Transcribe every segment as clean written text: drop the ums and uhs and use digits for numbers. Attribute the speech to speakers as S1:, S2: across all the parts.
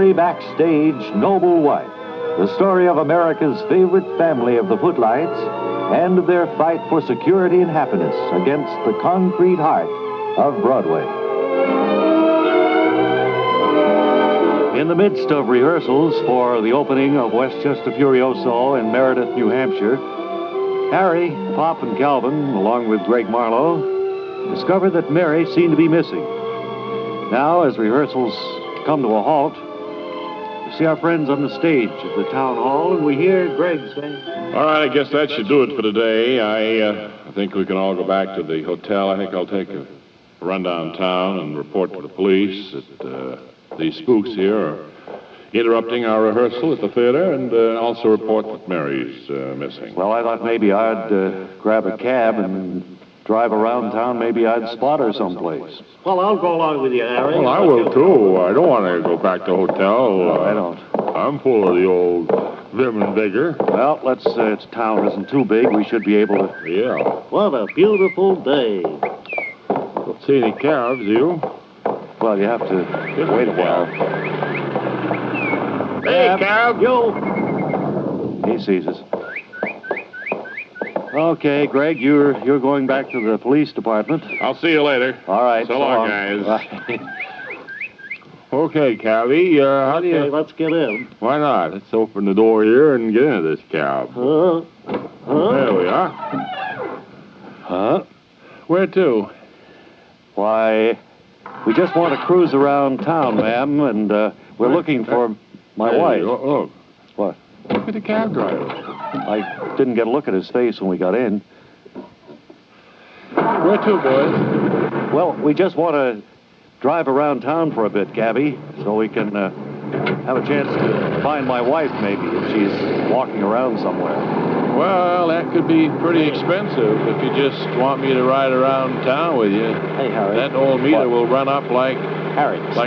S1: Mary Backstage, Noble Wife, the story of America's favorite family of the footlights and their fight for security and happiness against the concrete heart of Broadway. In the midst of rehearsals for the opening of Westchester Furioso in Meredith, New Hampshire, Harry, Pop, and Calvin, along with Greg Marlowe, discovered that Mary seemed to be missing. Now, as rehearsals come to a halt, we see our friends on the stage at the town hall, and we hear Greg saying...
S2: All right, I guess that should do it for today. I think we can all go back to the hotel. I think I'll take a run downtown and report to the police that these spooks here are interrupting our rehearsal at the theater, and also report that Mary's missing.
S1: Well, I thought maybe I'd grab a cab and drive around town. Maybe I'd spot her someplace.
S3: Well, I'll go along with you, Harry.
S2: Well, I will, too. I don't want to go back to the hotel.
S1: No, I don't.
S2: I'm full of the old vim and vigor.
S1: Well, its town isn't too big. We should be able to...
S2: Yeah.
S3: What a beautiful day.
S2: Don't see any cabs, do you?
S1: Well, you have to wait a while.
S2: Hey, cab.
S1: He sees us. Okay, Greg, you're going back to the police department.
S2: I'll see you later.
S1: All right.
S2: So long, guys. Okay, Cabbie, how do you...
S3: Okay, let's get in.
S2: Why not? Let's open the door here and get into this cab. There we are.
S1: Huh?
S2: Where to?
S1: Why, we just want to cruise around town, ma'am, and we're looking for my wife.
S2: Look.
S1: What?
S2: Look at the cab driver.
S1: I didn't get a look at his face when we got in.
S2: Where to, boys?
S1: Well, we just want to drive around town for a bit, Cabbie, so we can have a chance to find my wife, maybe, if she's walking around somewhere.
S2: Well, that could be pretty expensive if you just want me to ride around town with you.
S1: Hey, Harry.
S2: That old meter will run up like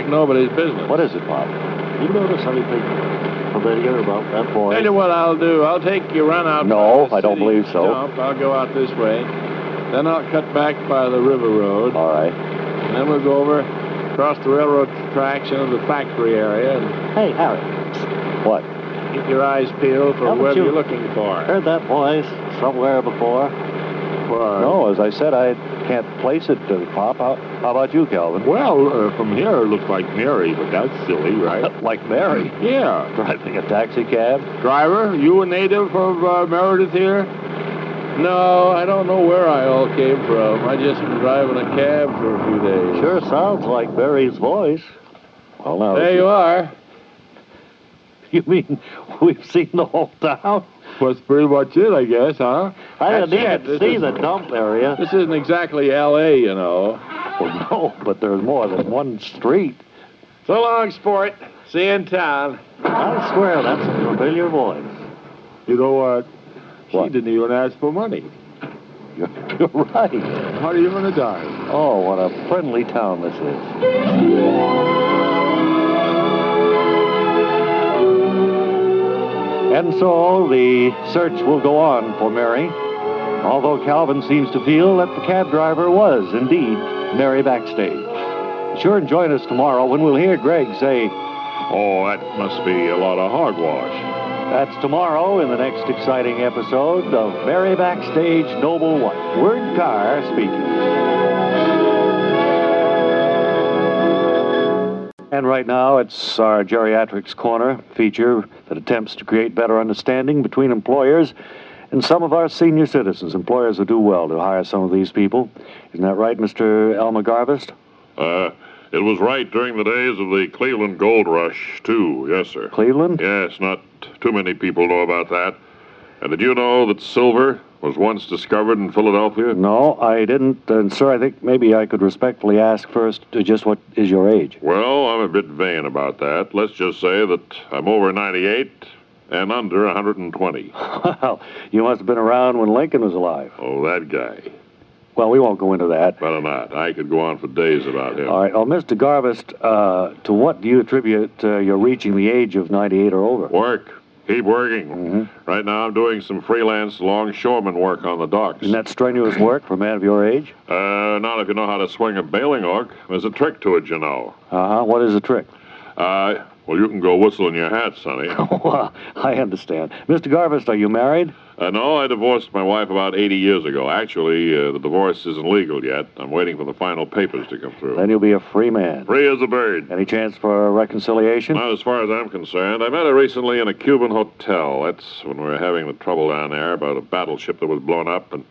S2: nobody's business.
S1: What is it, Bob?
S3: You notice anything familiar about that boy?
S2: Tell you what I'll do. I'll take you run out.
S1: No, I don't believe so.
S2: Jump. I'll go out this way. Then I'll cut back by the river road.
S1: All right.
S2: And then we'll go over across the railroad tracks into the factory area. And
S3: Hey, Harry.
S1: What?
S2: keep your eyes peeled for
S3: Haven't
S2: whoever
S3: you
S2: you're looking for.
S3: Heard that voice somewhere before?
S1: No, as I said, I can't place it, Pop. How about you, Calvin?
S2: Well, from here it looks like Mary, but that's silly, right?
S1: Like Mary?
S2: Yeah.
S1: Driving a taxi cab?
S2: Driver, you a native of Meredith here? No, I don't know where I all came from. I just been driving a cab for a few days.
S3: Sure sounds like Mary's voice.
S1: Well, now...
S2: There you are.
S1: You mean we've seen the whole town?
S2: That's pretty much it, I guess, huh?
S3: I didn't
S2: That's
S3: even
S2: it.
S3: see the dump area.
S2: This isn't exactly L.A., you know.
S1: Well, no, but there's more than one street.
S2: So long, sport. See you in town.
S3: I swear that's a familiar voice.
S2: You know what? She
S1: What?
S2: didn't even ask for money.
S1: You're right.
S2: How are you going to die?
S1: Oh, what a friendly town this is. And so the search will go on for Mary, although Calvin seems to feel that the cab driver was indeed Mary Backstage. Be sure and join us tomorrow when we'll hear Greg say,
S2: Oh, that must be a lot of hogwash.
S1: that's tomorrow in the next exciting episode of Mary Backstage, Noble Wife. Word Carr speaking. And right now, it's our Geriatric's Corner feature that attempts to create better understanding between employers and some of our senior citizens. Employers would do well to hire some of these people. Isn't that right, Mr. Elmer Garvist?
S4: It was right during the days of the Cleveland Gold Rush, too. Yes, sir.
S1: Cleveland?
S4: Yes, not too many people know about that. And did you know that silver was once discovered in Philadelphia?
S1: No, I didn't. And, sir, I think maybe I could respectfully ask first just what is your age?
S4: Well, I'm a bit vain about that. Let's just say that I'm over 98 and under 120.
S1: Well, you must have been around when Lincoln was alive.
S4: Oh, that guy.
S1: Well, we won't go into that.
S4: Better not. I could go on for days about him.
S1: All right. Well, Mr. Garvist, to what do you attribute your reaching the age of 98 or over?
S4: Work. Keep working.
S1: Mm-hmm.
S4: Right now I'm doing some freelance longshoreman work on the docks.
S1: Isn't that strenuous work for a man of your age?
S4: Not if you know how to swing a bailing hook. There's a trick to it, you know.
S1: Uh-huh. What is the trick?
S4: Well, you can go whistle in your hat, Sonny.
S1: Oh, I understand. Mr. Garvest, are you married?
S4: No, I divorced my wife about 80 years ago. Actually, the divorce isn't legal yet. I'm waiting for the final papers to come through.
S1: Then you'll be a free man.
S4: Free as a bird.
S1: Any chance for a reconciliation?
S4: Not as far as I'm concerned. I met her recently in a Cuban hotel. That's when we were having the trouble down there about a battleship that was blown up, and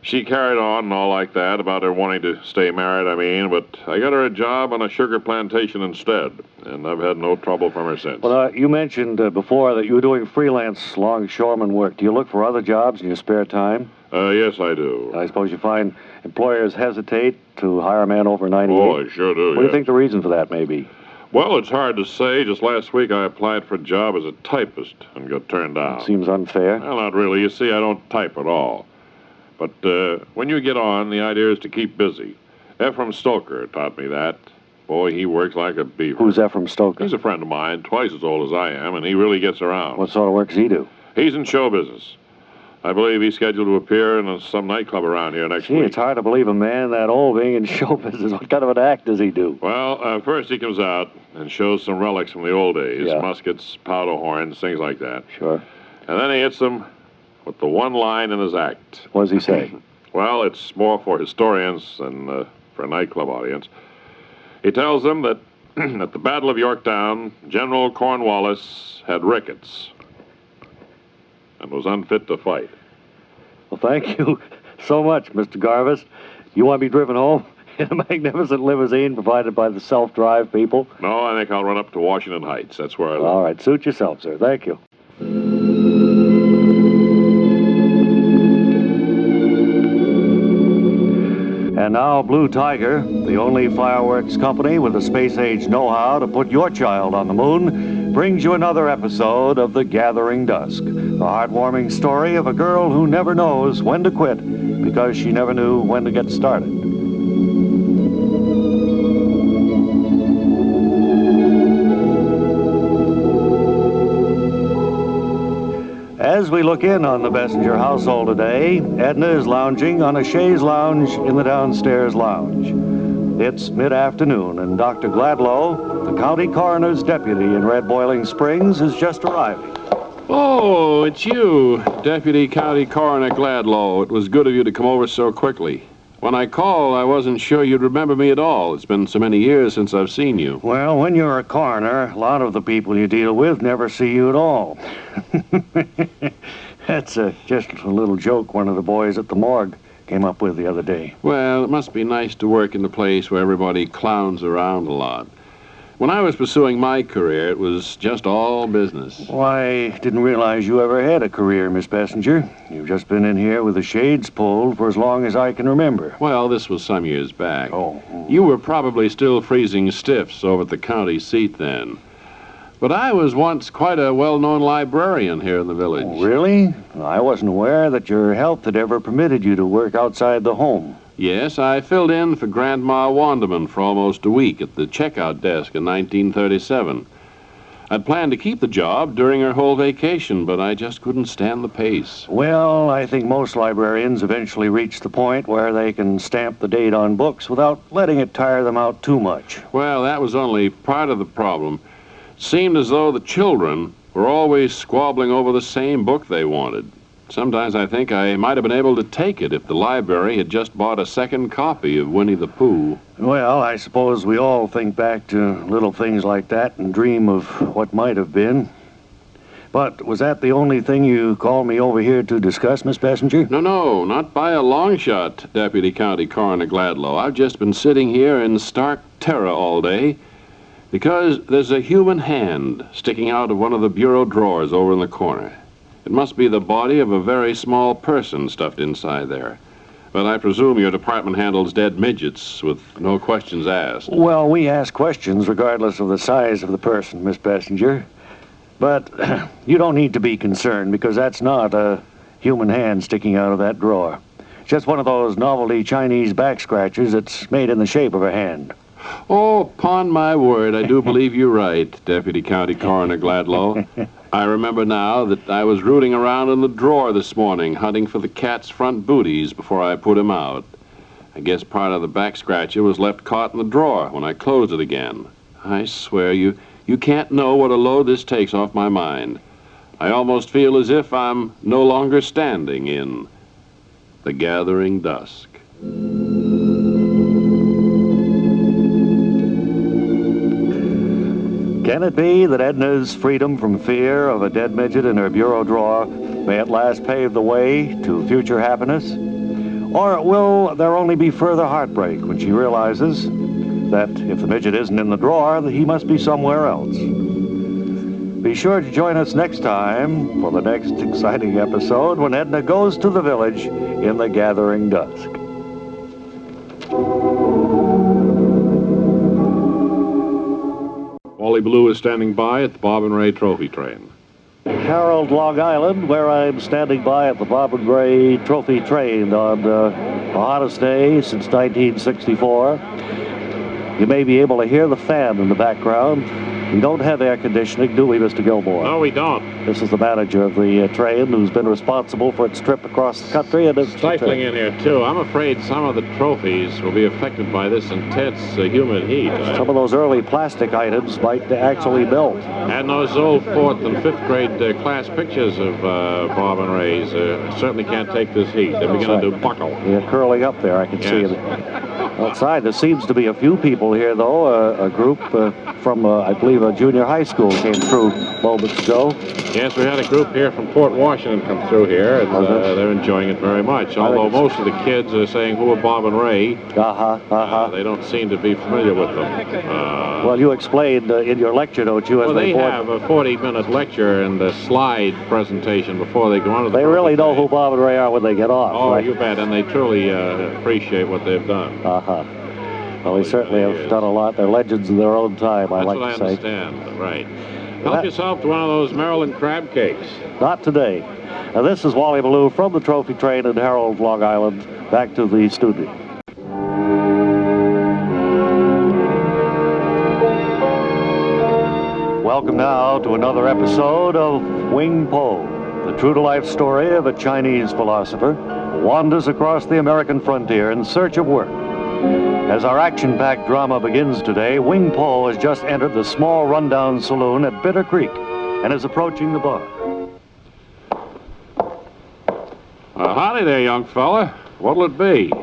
S4: she carried on and all like that about her wanting to stay married, but I got her a job on a sugar plantation instead, and I've had no trouble from her since.
S1: Well, you mentioned before that you were doing freelance longshoreman work. Do you look for other jobs in your spare time?
S4: Yes, I do.
S1: I suppose you find employers hesitate to hire a man over 98?
S4: Oh, I sure do,
S1: What do you think the reason for that may be?
S4: Well, it's hard to say. Just last week I applied for a job as a typist and got turned down.
S1: Seems unfair.
S4: Well, not really. You see, I don't type at all. But when you get on, the idea is to keep busy. Ephraim Stoker taught me that. Boy, he works like a beaver.
S1: Who's Ephraim Stoker?
S4: He's a friend of mine, twice as old as I am, and he really gets around.
S1: What sort of work does he do?
S4: He's in show business. I believe he's scheduled to appear in some nightclub around here next week.
S1: It's hard to believe a man that old being in show business. What kind of an act does he do?
S4: Well, first he comes out and shows some relics from the old days.
S1: Yeah.
S4: Muskets, powder horns, things like that.
S1: Sure.
S4: And then he hits them with the one line in his act.
S1: What does he say?
S4: Well, it's more for historians than for a nightclub audience. He tells them that at the Battle of Yorktown, General Cornwallis had rickets and was unfit to fight.
S1: Well, thank you so much, Mr. Garvis. You want to be driven home in a magnificent limousine provided by the self-drive people?
S4: No, I think I'll run up to Washington Heights. That's where I live.
S1: All right, suit yourself, sir. Thank you. And now, Blue Tiger, the only fireworks company with the space-age know-how to put your child on the moon, brings you another episode of The Gathering Dusk, the heartwarming story of a girl who never knows when to quit because she never knew when to get started. As we look in on the Bessinger household today, Edna is lounging on a chaise lounge in the downstairs lounge. It's mid-afternoon, and Dr. Gladlow, the county coroner's deputy in Red Boiling Springs, is just arriving.
S5: Oh, it's you, Deputy County Coroner Gladlow. It was good of you to come over so quickly. When I called, I wasn't sure you'd remember me at all. It's been so many years since I've seen you.
S1: Well, when you're a coroner, a lot of the people you deal with never see you at all. That's just a little joke one of the boys at the morgue came up with the other day.
S5: Well, it must be nice to work in a place where everybody clowns around a lot. When I was pursuing my career, it was just all business.
S1: Well, I didn't realize you ever had a career, Miss Bessinger. You've just been in here with the shades pulled for as long as I can remember.
S5: Well, this was some years back.
S1: Oh.
S5: You were probably still freezing stiffs over at the county seat then. But I was once quite a well-known librarian here in the village.
S1: Oh, really? I wasn't aware that your health had ever permitted you to work outside the home.
S5: Yes, I filled in for Grandma Wanderman for almost a week at the checkout desk in 1937. I'd planned to keep the job during her whole vacation, but I just couldn't stand the pace.
S1: Well, I think most librarians eventually reach the point where they can stamp the date on books without letting it tire them out too much.
S5: Well, that was only part of the problem. It seemed as though the children were always squabbling over the same book they wanted. Sometimes I think I might have been able to take it if the library had just bought a second copy of Winnie the Pooh.
S1: Well, I suppose we all think back to little things like that and dream of what might have been. But was that the only thing you called me over here to discuss, Miss Bessinger?
S5: No, not by a long shot, Deputy County Coroner Gladlow. I've just been sitting here in stark terror all day because there's a human hand sticking out of one of the bureau drawers over in the corner. It must be the body of a very small person stuffed inside there. But I presume your department handles dead midgets with no questions asked.
S1: Well, we ask questions regardless of the size of the person, Miss Bessinger. But you don't need to be concerned because that's not a human hand sticking out of that drawer. It's just one of those novelty Chinese back scratchers that's made in the shape of a hand.
S5: Oh, upon my word, I do believe you're right, Deputy County Coroner Gladlow. I remember now that I was rooting around in the drawer this morning, hunting for the cat's front booties before I put him out. I guess part of the back scratcher was left caught in the drawer when I closed it again. I swear, you You can't know what a load this takes off my mind. I almost feel as if I'm no longer standing in the gathering dusk.
S1: Can it be that Edna's freedom from fear of a dead midget in her bureau drawer may at last pave the way to future happiness? Or will there only be further heartbreak when she realizes that if the midget isn't in the drawer, he must be somewhere else? Be sure to join us next time for the next exciting episode when Edna goes to the village in the gathering dusk.
S5: Wally Ballou is standing by at the Bob and Ray Trophy Train.
S1: Harold, Long Island, where I'm standing by at the Bob and Ray Trophy Train on the hottest day since 1964. You may be able to hear the fan in the background. We don't have air conditioning, do we, Mr. Gilmore?
S4: No, we don't.
S1: This is the manager of the train who's been responsible for its trip across the country. And it's
S4: Stifling in here, too. I'm afraid some of the trophies will be affected by this intense humid heat.
S1: Some of those early plastic items might actually melt.
S4: And those old 4th and 5th grade class pictures of Bob and Ray's certainly can't take this heat. They're beginning to buckle.
S1: They're curling up there, I can see it. Outside, there seems to be a few people here, though. A group from, I believe, a junior high school came through moments ago.
S4: Yes, we had a group here from Port Washington come through here, and they're enjoying it very much. Although most of the kids are saying, who are Bob and Ray? They don't seem to be familiar with them.
S1: Well, you explained in your lecture, don't you?
S4: Well, they have a 40-minute lecture and a slide presentation before they go on to the
S1: They really know who Bob and Ray are when they get off.
S4: Oh,
S1: right?
S4: you bet, and they truly appreciate what they've done.
S1: Well, they certainly have done a lot. They're legends in their own time, I like to say.
S4: That's what I understand, right. Help yourself to one of those Maryland crab cakes.
S1: Not today. Now, this is Wally Ballou from the Trophy Train in Harold, Long Island. Back to the studio. Welcome now to another episode of Wing Po, the true-to-life story of a Chinese philosopher who wanders across the American frontier in search of work. As our action-packed drama begins today, Wing Po has just entered the small rundown saloon at Bitter Creek and is approaching the bar.
S5: Howdy there, young fella. What'll it be?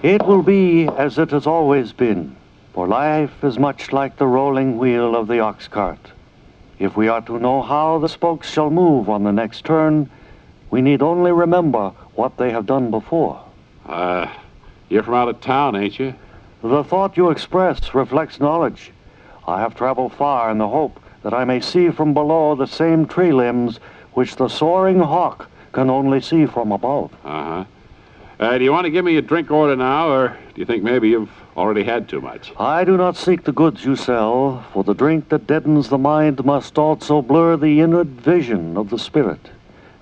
S1: It will be as it has always been, for life is much like the rolling wheel of the ox cart. If we are to know how the spokes shall move on the next turn, we need only remember what they have done before.
S5: You're from out of town, ain't you?
S1: The thought you express reflects knowledge. I have traveled far in the hope that I may see from below the same tree limbs which the soaring hawk can only see from above.
S5: Do you want to give me a drink order now, or do you think maybe you've already had too much?
S1: I do not seek the goods you sell, for the drink that deadens the mind must also blur the inward vision of the spirit.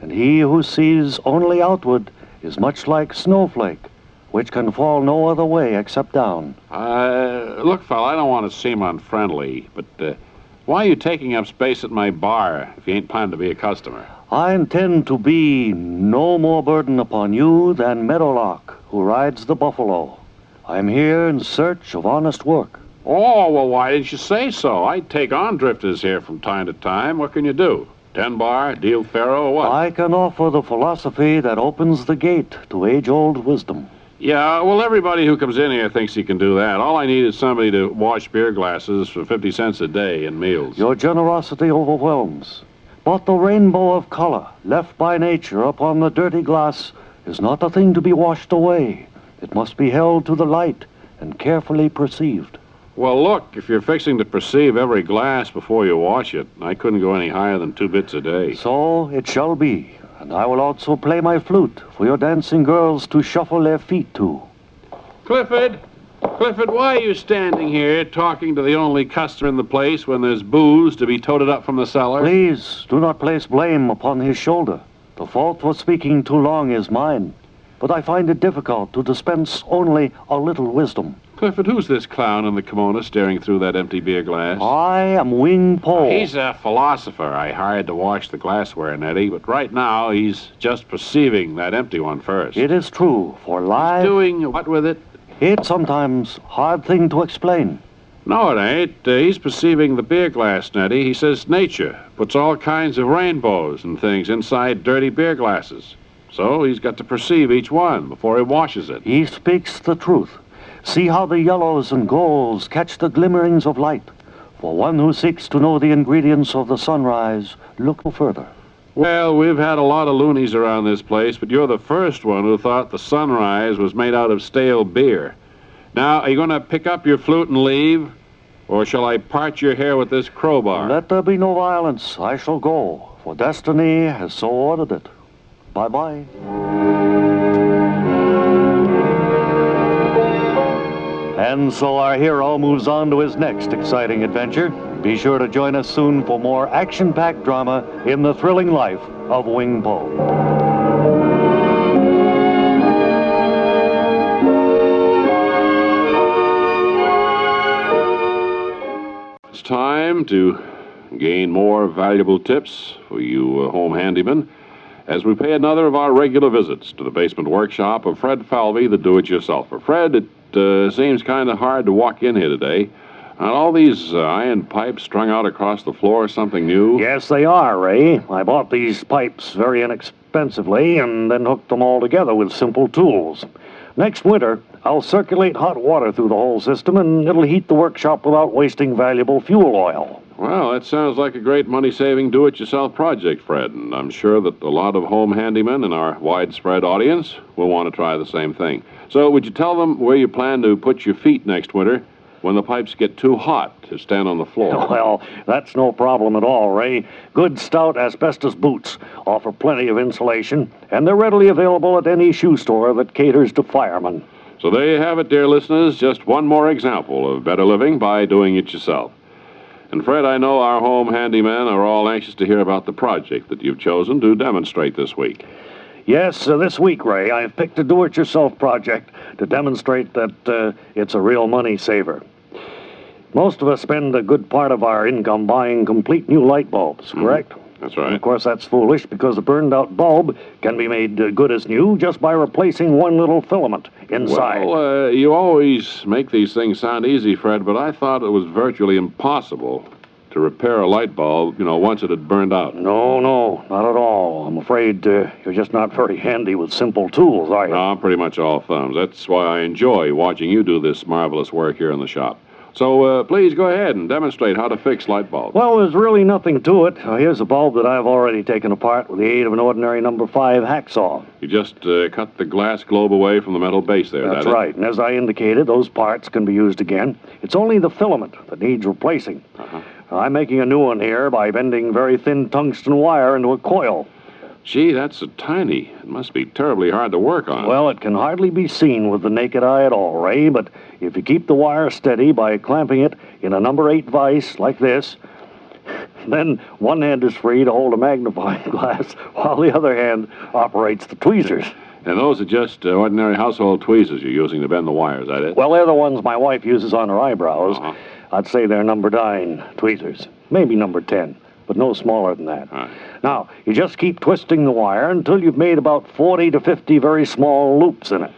S1: And he who sees only outward is much like snowflake, which can fall no other way except down.
S5: Look, fella, I don't want to seem unfriendly, but why are you taking up space at my bar if you ain't planning to be a customer?
S1: I intend to be no more burden upon you than Meadowlark, who rides the buffalo. I am here in search of honest work.
S5: Oh, well, why didn't you say so? I take on drifters here from time to time. What can you do? 10 bar, deal faro, or what?
S1: I can offer the philosophy that opens the gate to age-old wisdom.
S5: Yeah, well, everybody who comes in here thinks he can do that. All I need is somebody to wash beer glasses for 50 cents a day in meals.
S1: Your generosity overwhelms. But the rainbow of color left by nature upon the dirty glass is not a thing to be washed away. It must be held to the light and carefully perceived.
S5: Well, look, if you're fixing to perceive every glass before you wash it, I couldn't go any higher than 2 bits a day.
S1: So it shall be. And I will also play my flute for your dancing girls to shuffle their feet to.
S5: Clifford, why are you standing here talking to the only customer in the place when there's booze to be toted up from the cellar?
S1: Please, do not place blame upon his shoulder. The fault for speaking too long is mine. But I find it difficult to dispense only a little wisdom.
S5: Clifford, who's this clown in the kimono staring through that empty beer glass?
S1: I am Wing Po.
S5: He's a philosopher I hired to wash the glassware, Nettie, but right now he's just perceiving that empty one first.
S1: It is true, for life...
S5: He's doing what with it?
S1: It's sometimes a hard thing to explain.
S5: No, it ain't. He's perceiving the beer glass, Nettie. He says nature puts all kinds of rainbows and things inside dirty beer glasses. So he's got to perceive each one before he washes it.
S1: He speaks the truth. See how the yellows and golds catch the glimmerings of light. For one who seeks to know the ingredients of the sunrise, look no further.
S5: Well, we've had a lot of loonies around this place, but you're the first one who thought the sunrise was made out of stale beer. Now, are you going to pick up your flute and leave? Or shall I part your hair with this crowbar?
S1: Let there be no violence. I shall go, for destiny has so ordered it. Bye-bye. And so our hero moves on to his next exciting adventure. Be sure to join us soon for more action-packed drama in the thrilling life of Wing Po.
S5: It's time to gain more valuable tips for you home handymen as we pay another of our regular visits to the basement workshop of Fred Falvy, the do-it-yourselfer. Fred, it seems kind of hard to walk in here today. Are all these iron pipes strung out across the floor something new?
S1: Yes, they are, Ray. I bought these pipes very inexpensively and then hooked them all together with simple tools. Next winter, I'll circulate hot water through the whole system, and it'll heat the workshop without wasting valuable fuel oil.
S5: Well, that sounds like a great money-saving do-it-yourself project, Fred, and I'm sure that a lot of home handymen in our widespread audience will want to try the same thing. So would you tell them where you plan to put your feet next winter when the pipes get too hot to stand on the floor?
S1: Well, that's no problem at all, Ray. Good stout asbestos boots offer plenty of insulation, and they're readily available at any shoe store that caters to firemen.
S5: So there you have it, dear listeners, just one more example of better living by doing it yourself. And Fred, I know our home handymen are all anxious to hear about the project that you've chosen to demonstrate this week.
S1: Yes, this week, Ray, I've picked a do-it-yourself project to demonstrate that it's a real money saver. Most of us spend a good part of our income buying complete new light bulbs, correct?
S5: That's right.
S1: And of course, that's foolish because a burned-out bulb can be made good as new just by replacing one little filament inside.
S5: Well, you always make these things sound easy, Fred, but I thought it was virtually impossible to repair a light bulb, once it had burned out.
S1: No, not at all. I'm afraid you're just not very handy with simple tools, are you?
S5: No, I'm pretty much all thumbs. That's why I enjoy watching you do this marvelous work here in the shop. So please go ahead and demonstrate how to fix light bulbs.
S1: Well, there's really nothing to it. Here's a bulb that I've already taken apart with the aid of an ordinary number 5 hacksaw.
S5: You just cut the glass globe away from the metal base there,
S1: That's right. And as I indicated, those parts can be used again. It's only the filament that needs replacing. I'm making a new one here by bending very thin tungsten wire into a coil.
S5: Gee, that's tiny. It must be terribly hard to work on.
S1: Well, it can hardly be seen with the naked eye at all, Ray, but if you keep the wire steady by clamping it in a number 8 vise like this, then one hand is free to hold a magnifying glass while the other hand operates the tweezers.
S5: And those are just ordinary household tweezers you're using to bend the wires, is that it?
S1: Well, they're the ones my wife uses on her eyebrows. I'd say they're number 9 tweezers, maybe number 10. But no smaller than that. Now, you just keep twisting the wire until you've made about 40 to 50 very small loops in it.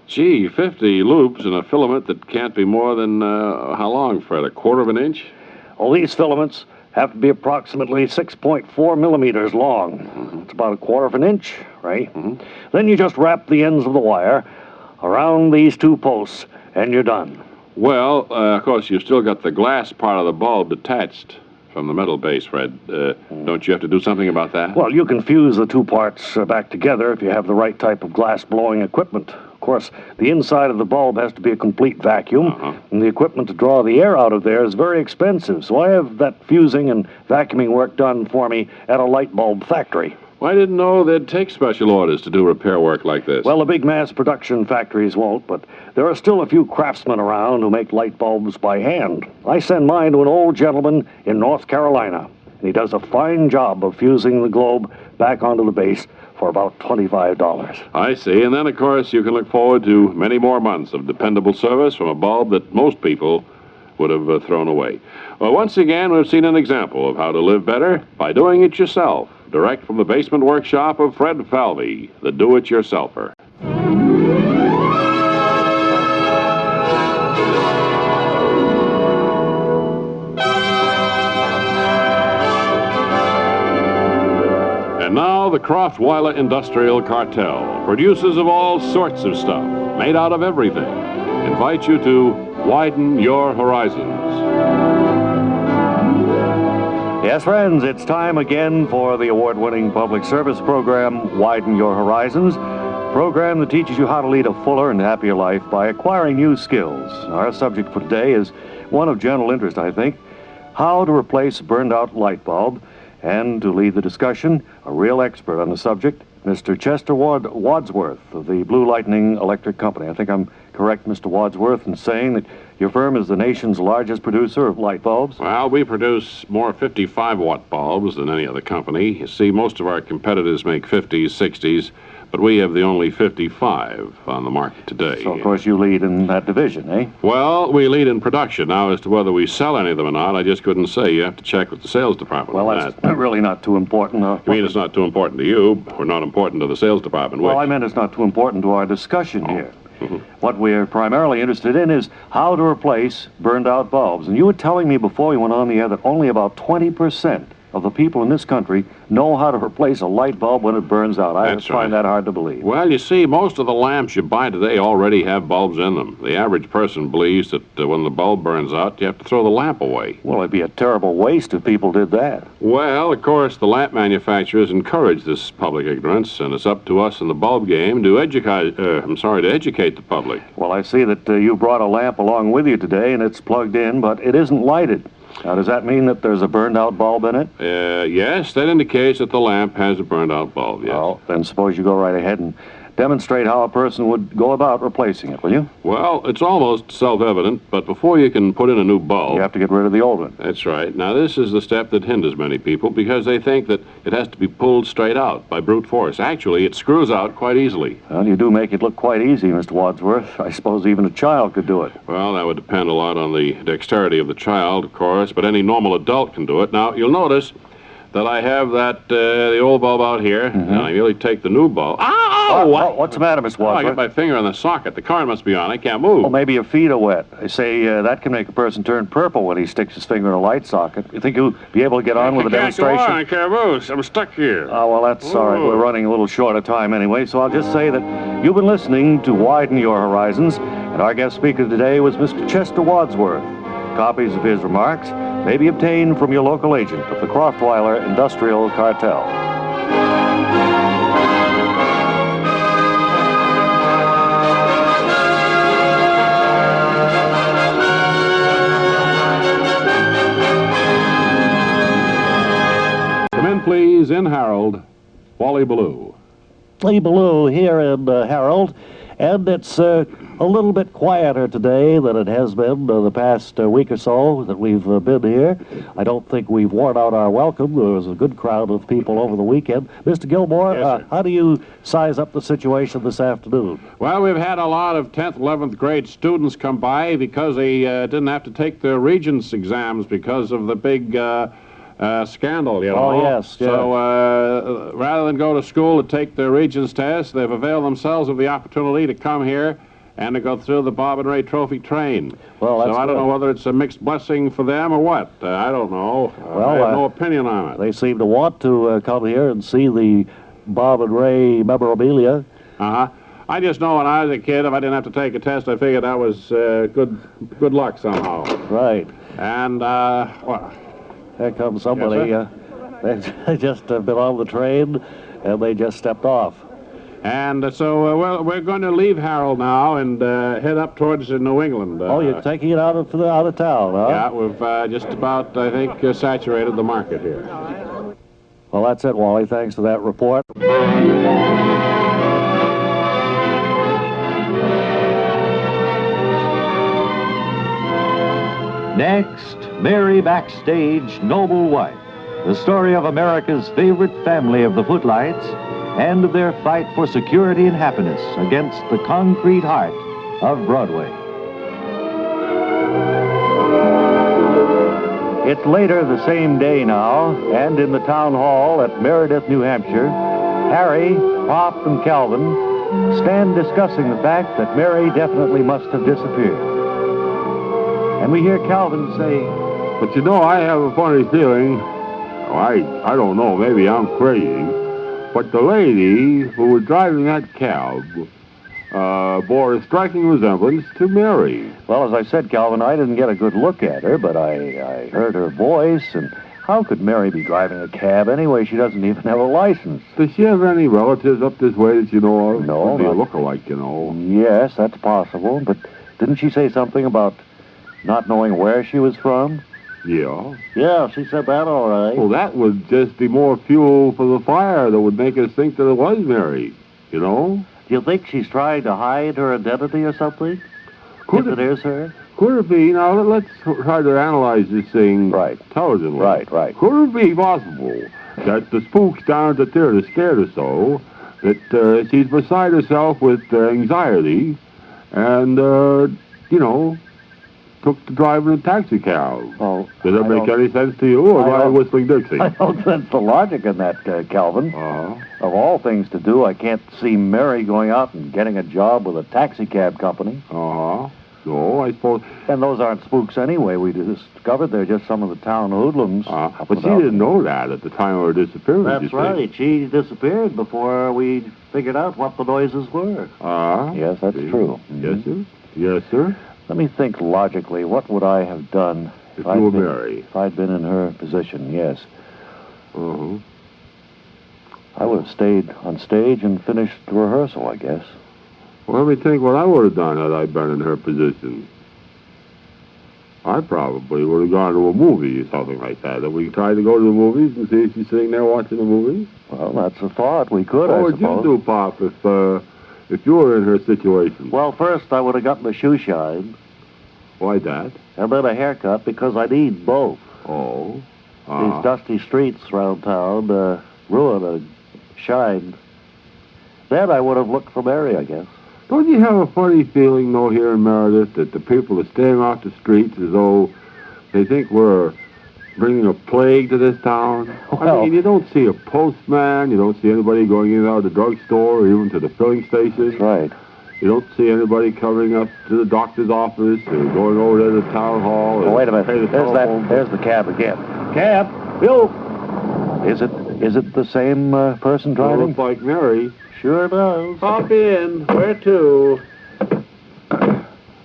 S5: Gee, 50 loops in a filament that can't be more than, how long, Fred, a quarter of an inch?
S1: Well, these filaments have to be approximately 6.4 millimeters long. It's about a quarter of an inch, right? Then you just wrap the ends of the wire around these 2 posts, and you're done.
S5: Well, of course, you've still got the glass part of the bulb detached from the metal base, Fred. Don't you have to do something about that?
S1: Well, you can fuse the 2 parts back together if you have the right type of glass-blowing equipment. Of course, the inside of the bulb has to be a complete vacuum, and the equipment to draw the air out of there is very expensive, so I have that fusing and vacuuming work done for me at a light bulb factory.
S5: Well, I didn't know they'd take special orders to do repair work like this.
S1: Well, the big mass production factories won't, but there are still a few craftsmen around who make light bulbs by hand. I send mine to an old gentleman in North Carolina, and he does a fine job of fusing the globe back onto the base for about $25.
S5: I see, and then, of course, you can look forward to many more months of dependable service from a bulb that most people would have thrown away. Well, once again, we've seen an example of how to live better by doing it yourself. Direct from the basement workshop of Fred Falvy, the do-it-yourselfer. the Kraft-Weiler Industrial Cartel, producers of all sorts of stuff, made out of everything, invite you to widen your horizons.
S1: Yes, friends, it's time again for the award-winning public service program, Widen Your Horizons, a program that teaches you how to lead a fuller and happier life by acquiring new skills. Our subject for today is one of general interest, I think, how to replace a burned-out light bulb. And to lead the discussion, a real expert on the subject, Mr. Chester Wadsworth of the Blue Lightning Electric Company. I think I'm correct, Mr. Wadsworth, in saying that your firm is the nation's largest producer of light bulbs?
S5: Well, we produce more 55-watt bulbs than any other company. You see, most of our competitors make 50s, 60s, but we have the only 55 on the market today.
S1: So, of course, you lead in that division, eh?
S5: Well, we lead in production. Now, as to whether we sell any of them or not, I just couldn't say. You have to check with the sales department.
S1: Well,
S5: on
S1: that's
S5: that.
S1: really not too important.
S5: You mean it's not too important to you, or not important to the sales department?
S1: Well,
S5: which?
S1: I meant it's not too important to our discussion here.
S5: Mm-hmm.
S1: What we're primarily interested in is how to replace burned-out bulbs. And you were telling me before we went on the air that only about 20% of the people in this country know how to replace a light bulb when it burns out. I
S5: That's
S1: find
S5: right.
S1: that hard to believe.
S5: Well, you see, most of the lamps you buy today already have bulbs in them. The average person believes that when the bulb burns out, you have to throw the lamp away.
S1: Well, it'd be a terrible waste if people did that.
S5: Well, of course, the lamp manufacturers encourage this public ignorance, and it's up to us in the bulb game to educate the public.
S1: Well, I see that you brought a lamp along with you today, and it's plugged in, but it isn't lighted. Now, does that mean that there's a burned-out bulb in it?
S5: Yes, that indicates that the lamp has a burned-out bulb, yes.
S1: Well, then suppose you go right ahead and demonstrate how a person would go about replacing it, will you?
S5: Well, it's almost self-evident, but before you can put in a new bulb...
S1: You have to get rid of the old one.
S5: That's right. Now, this is the step that hinders many people because they think that it has to be pulled straight out by brute force. Actually, it screws out quite easily.
S1: Well, you do make it look quite easy, Mr. Wadsworth. I suppose even a child could do it.
S5: Well, that would depend a lot on the dexterity of the child, of course, but any normal adult can do it. Now, you'll notice that I have the old bulb out here, and I merely take the new bulb. Ow!
S1: What's the matter, Mr.
S5: Oh, I
S1: Wadsworth?
S5: got my finger on the socket. The current must be on. I can't move.
S1: Well, maybe your feet are wet. They say that can make a person turn purple when he sticks his finger in a light socket. You think you'll be able to get on with the demonstration?
S5: I can't move. I'm stuck here.
S1: Oh, well, that's all right. We're running a little short of time anyway, so I'll just say that you've been listening to Widen Your Horizons, and our guest speaker today was Mr. Chester Wadsworth. Copies of his remarks may be obtained from your local agent of the Kraft-Weiler Industrial Cartel.
S5: Come in, please, in Harold, Wally Ballou.
S3: Ballou here in Harold, and it's a little bit quieter today than it has been the past week or so that we've been here. I don't think we've worn out our welcome. There was a good crowd of people over the weekend. Mr. Gilmore,
S5: Yes, sir.
S3: how do you size up the situation this afternoon?
S5: Well, we've had a lot of 10th, 11th grade students come by because they didn't have to take their Regents exams because of the big scandal, you know.
S3: Oh, yes, yeah.
S5: So rather than go to school to take their Regents test, they've availed themselves of the opportunity to come here and to go through the Bob and Ray Trophy train.
S3: Well, that's
S5: so I don't
S3: good.
S5: know whether it's a mixed blessing for them or what. I don't know.
S3: Well,
S5: I have no opinion on it.
S3: They seem to want to come here and see the Bob and Ray memorabilia.
S5: Uh-huh. I just know when I was a kid, if I didn't have to take a test, I figured that was good luck somehow.
S3: Right.
S5: And, well,
S3: Here comes somebody.
S5: Yes,
S3: They just have been on the train, and they just stepped off.
S5: and so we're going to leave Harold now and head up towards New England.
S3: Oh, you're taking it out of town, huh?
S5: Yeah, we've just about, I think, saturated the market here.
S3: Well, that's it, Wally. Thanks for that report.
S1: Next, Mary Backstage, Noble Wife, the story of America's favorite family of the footlights and of their fight for security and happiness against the concrete heart of Broadway. It's later the same day now, and in the town hall at Meredith, New Hampshire, Harry, Pop, and Calvin stand discussing the fact that Mary definitely must have disappeared. And we hear Calvin say,
S2: But you know, I have a funny feeling. I don't know, maybe I'm crazy. But the lady who was driving that cab bore a striking resemblance to Mary.
S3: Well, as I said, Calvin, I didn't get a good look at her, but I heard her voice, and how could Mary be driving a cab anyway? She doesn't even have a license.
S2: Does she have any relatives up this way that you know of?
S3: No.
S2: Would be a look-alike, you know.
S3: Yes, that's possible, but didn't she say something about not knowing where she was from?
S2: Yeah.
S3: Yeah, she said that all right.
S2: Well, that would just be more fuel for the fire that would make us think that it was Mary, you know?
S3: Do you think she's trying to hide her identity or something?
S2: Could
S3: if it is her?
S2: Could it be? Now, let's try to analyze this thing intelligently.
S3: Right.
S2: Could it be possible that the spooks down at the theater scared her so that she's beside herself with anxiety and, took to driving a taxi cab?
S3: Oh,
S2: Does that make any sense to you, or am I whistling Dixie?
S3: I don't sense the logic in that, Calvin. Of all things to do, I can't see Mary going out and getting a job with a taxi cab company.
S2: No, I suppose...
S3: And those aren't spooks anyway. We discovered they're just some of the town hoodlums.
S2: But she didn't know that at the time of her disappearance.
S3: That's right. She disappeared before we figured out what the noises were. Yes, that's true.
S2: Yes, sir. Yes, sir.
S3: Let me think logically. What would I have done
S2: if you were Mary?
S3: If I'd been in her position, yes. I would have stayed on stage and finished the rehearsal, I guess.
S2: Well, let me think what I would have done had I been in her position. I probably would have gone to a movie or something like that. Have we tried to go to the movies and see if she's sitting there watching a movie?
S3: Well, that's a thought. We could, I
S2: suppose. What would you do, Pop, if you were in her situation?
S3: Well, first I would have gotten a shoe shine.
S2: Why that?
S3: And then a haircut, because I need both.
S2: These
S3: dusty streets around town ruin a shine. Then I would have looked for Mary, I guess.
S2: Don't you have a funny feeling, though, here in Meredith, that the people are staying off the streets as though they think we're bringing a plague to this town?
S3: Well,
S2: I mean, you don't see a postman, you don't see anybody going in and out of the drugstore or even to the filling station.
S3: That's right.
S2: You don't see anybody coming up to the doctor's office or going over to the town hall.
S3: Oh, wait a minute. There's the cab again. Cab! Bill! Is it the same person driving?
S2: It looks like Mary.
S3: Sure does.
S5: Hop in. Where to?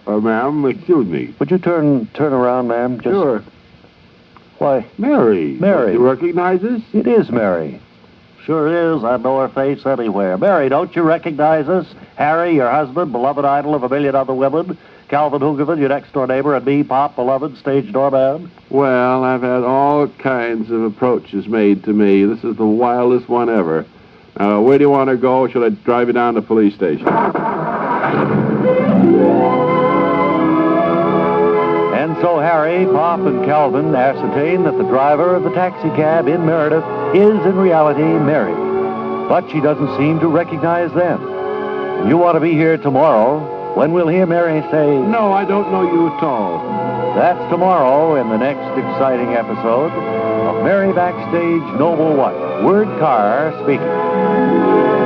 S2: Ma'am, excuse me.
S3: Would you turn around, ma'am?
S2: Sure.
S3: Why?
S2: Mary.
S3: Mary.
S2: Do you recognize us?
S3: It is Mary. Sure is. I know her face anywhere. Mary, don't you recognize us? Harry, your husband, beloved idol of a million other women. Calvin Hoogerman, your next-door neighbor, and me, Pop, beloved stage doorman.
S5: Well, I've had all kinds of approaches made to me. This is the wildest one ever. Where do you want to go? Shall I drive you down to the police station?
S3: And so Harry, Pop, and Calvin ascertain that the driver of the taxi cab in Meredith is in reality Mary. But she doesn't seem to recognize them. And you want to be here tomorrow when we'll hear Mary say,
S5: "No, I don't know you at all."
S3: That's tomorrow in the next exciting episode of Mary Backstage Noble What? Word Carr speaking.